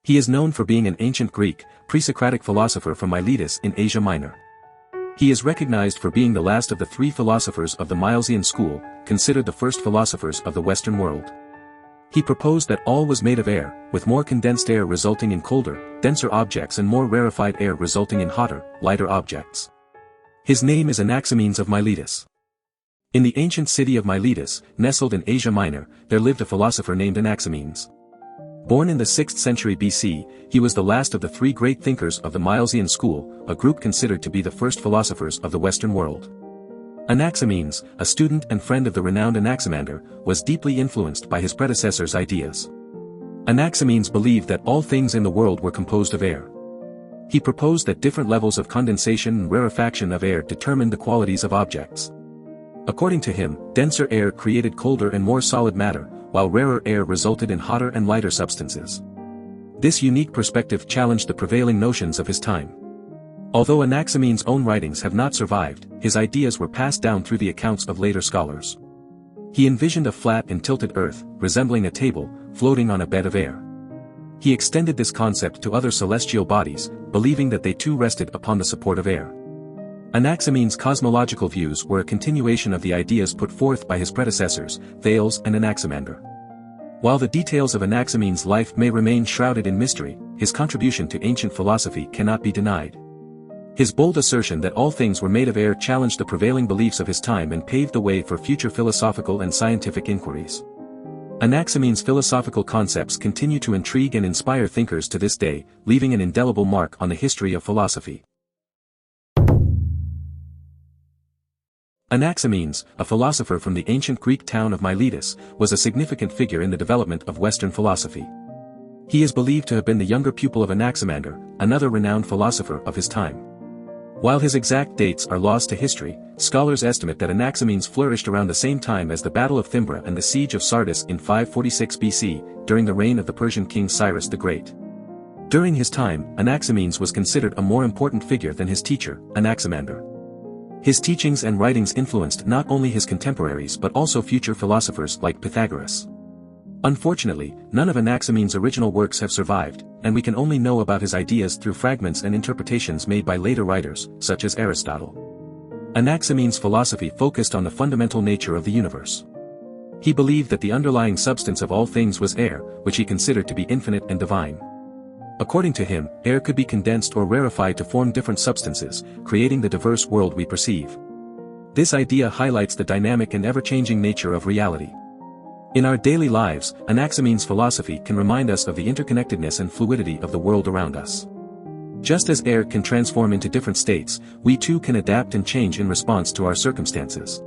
He is known for being an ancient Greek, pre-Socratic philosopher from Miletus in Asia Minor. He is recognized for being the last of the three philosophers of the Milesian school, considered the first philosophers of the Western world. He proposed that all was made of air, with more condensed air resulting in colder, denser objects and more rarefied air resulting in hotter, lighter objects. His name is Anaximenes of Miletus. In the ancient city of Miletus, nestled in Asia Minor, there lived a philosopher named Anaximenes. Born in the 6th century BC, he was the last of the three great thinkers of the Milesian school, a group considered to be the first philosophers of the Western world. Anaximenes, a student and friend of the renowned Anaximander, was deeply influenced by his predecessor's ideas. Anaximenes believed that all things in the world were composed of air. He proposed that different levels of condensation and rarefaction of air determined the qualities of objects. According to him, denser air created colder and more solid matter, while rarer air resulted in hotter and lighter substances. This unique perspective challenged the prevailing notions of his time. Although Anaximenes' own writings have not survived, his ideas were passed down through the accounts of later scholars. He envisioned a flat and tilted earth, resembling a table, floating on a bed of air. He extended this concept to other celestial bodies, believing that they too rested upon the support of air. Anaximenes' cosmological views were a continuation of the ideas put forth by his predecessors, Thales and Anaximander. While the details of Anaximenes' life may remain shrouded in mystery, his contribution to ancient philosophy cannot be denied. His bold assertion that all things were made of air challenged the prevailing beliefs of his time and paved the way for future philosophical and scientific inquiries. Anaximenes' philosophical concepts continue to intrigue and inspire thinkers to this day, leaving an indelible mark on the history of philosophy. Anaximenes, a philosopher from the ancient Greek town of Miletus, was a significant figure in the development of Western philosophy. He is believed to have been the younger pupil of Anaximander, another renowned philosopher of his time. While his exact dates are lost to history, scholars estimate that Anaximenes flourished around the same time as the Battle of Thymbra and the Siege of Sardis in 546 BC, during the reign of the Persian king Cyrus the Great. During his time, Anaximenes was considered a more important figure than his teacher, Anaximander. His teachings and writings influenced not only his contemporaries but also future philosophers like Pythagoras. Unfortunately, none of Anaximenes' original works have survived, and we can only know about his ideas through fragments and interpretations made by later writers, such as Aristotle. Anaximenes' philosophy focused on the fundamental nature of the universe. He believed that the underlying substance of all things was air, which he considered to be infinite and divine. According to him, air could be condensed or rarefied to form different substances, creating the diverse world we perceive. This idea highlights the dynamic and ever-changing nature of reality. In our daily lives, Anaximenes' philosophy can remind us of the interconnectedness and fluidity of the world around us. Just as air can transform into different states, we too can adapt and change in response to our circumstances.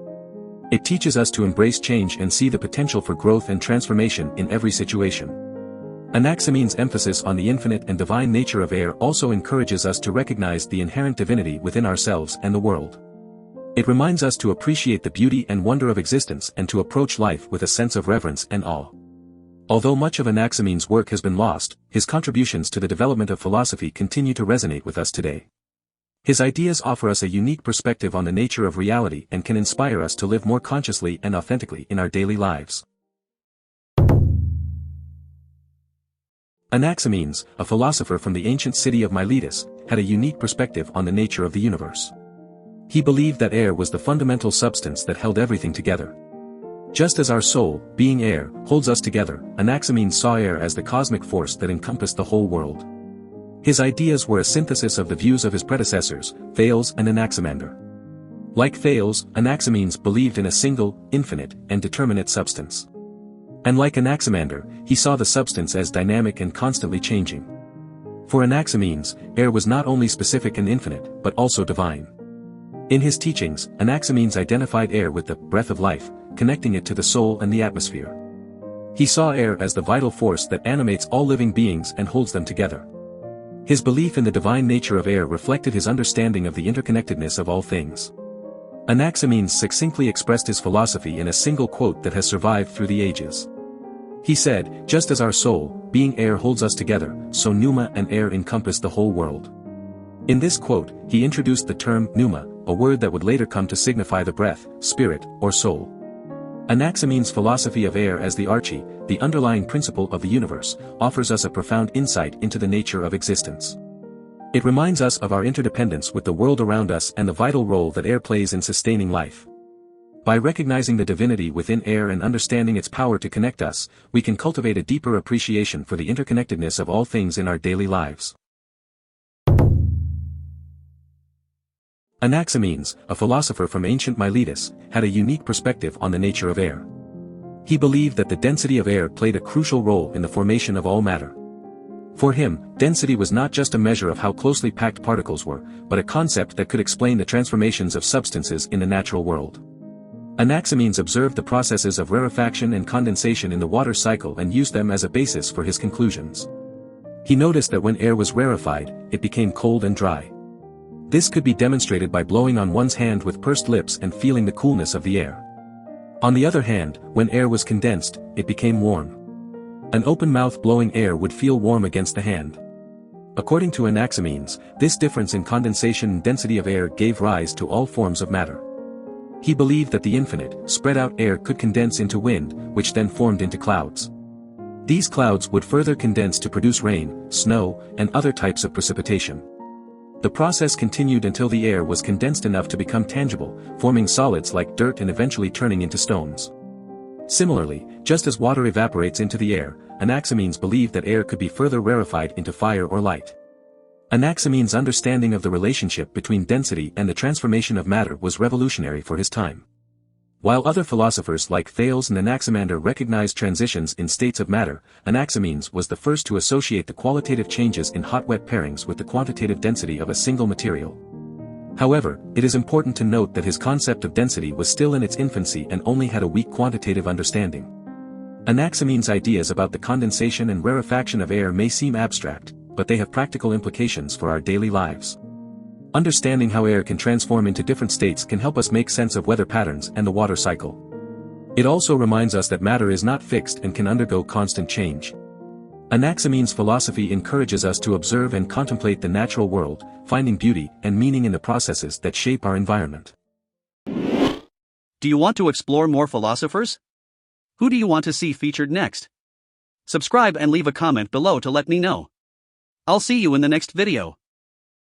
It teaches us to embrace change and see the potential for growth and transformation in every situation. Anaximenes' emphasis on the infinite and divine nature of air also encourages us to recognize the inherent divinity within ourselves and the world. It reminds us to appreciate the beauty and wonder of existence and to approach life with a sense of reverence and awe. Although much of Anaximenes' work has been lost, his contributions to the development of philosophy continue to resonate with us today. His ideas offer us a unique perspective on the nature of reality and can inspire us to live more consciously and authentically in our daily lives. Anaximenes, a philosopher from the ancient city of Miletus, had a unique perspective on the nature of the universe. He believed that air was the fundamental substance that held everything together. Just as our soul, being air, holds us together, Anaximenes saw air as the cosmic force that encompassed the whole world. His ideas were a synthesis of the views of his predecessors, Thales and Anaximander. Like Thales, Anaximenes believed in a single, infinite, and determinate substance. And like Anaximander, he saw the substance as dynamic and constantly changing. For Anaximenes, air was not only specific and infinite, but also divine. In his teachings, Anaximenes identified air with the breath of life, connecting it to the soul and the atmosphere. He saw air as the vital force that animates all living beings and holds them together. His belief in the divine nature of air reflected his understanding of the interconnectedness of all things. Anaximenes succinctly expressed his philosophy in a single quote that has survived through the ages. He said, "Just as our soul, being air holds us together, so pneuma and air encompass the whole world." In this quote, he introduced the term pneuma, a word that would later come to signify the breath, spirit, or soul. Anaximenes' philosophy of air as the arche, the underlying principle of the universe, offers us a profound insight into the nature of existence. It reminds us of our interdependence with the world around us and the vital role that air plays in sustaining life. By recognizing the divinity within air and understanding its power to connect us, we can cultivate a deeper appreciation for the interconnectedness of all things in our daily lives. Anaximenes, a philosopher from ancient Miletus, had a unique perspective on the nature of air. He believed that the density of air played a crucial role in the formation of all matter. For him, density was not just a measure of how closely packed particles were, but a concept that could explain the transformations of substances in the natural world. Anaximenes observed the processes of rarefaction and condensation in the water cycle and used them as a basis for his conclusions. He noticed that when air was rarefied, it became cold and dry. This could be demonstrated by blowing on one's hand with pursed lips and feeling the coolness of the air. On the other hand, when air was condensed, it became warm. An open mouth blowing air would feel warm against the hand. According to Anaximenes, this difference in condensation and density of air gave rise to all forms of matter. He believed that the infinite, spread-out air could condense into wind, which then formed into clouds. These clouds would further condense to produce rain, snow, and other types of precipitation. The process continued until the air was condensed enough to become tangible, forming solids like dirt and eventually turning into stones. Similarly, just as water evaporates into the air, Anaximenes believed that air could be further rarefied into fire or light. Anaximenes' understanding of the relationship between density and the transformation of matter was revolutionary for his time. While other philosophers like Thales and Anaximander recognized transitions in states of matter, Anaximenes was the first to associate the qualitative changes in hot-wet pairings with the quantitative density of a single material. However, it is important to note that his concept of density was still in its infancy and only had a weak quantitative understanding. Anaximenes' ideas about the condensation and rarefaction of air may seem abstract, but they have practical implications for our daily lives. Understanding how air can transform into different states can help us make sense of weather patterns and the water cycle. It also reminds us that matter is not fixed and can undergo constant change. Anaximenes' philosophy encourages us to observe and contemplate the natural world, finding beauty and meaning in the processes that shape our environment. Do you want to explore more philosophers? Who do you want to see featured next? Subscribe and leave a comment below to let me know. I'll see you in the next video.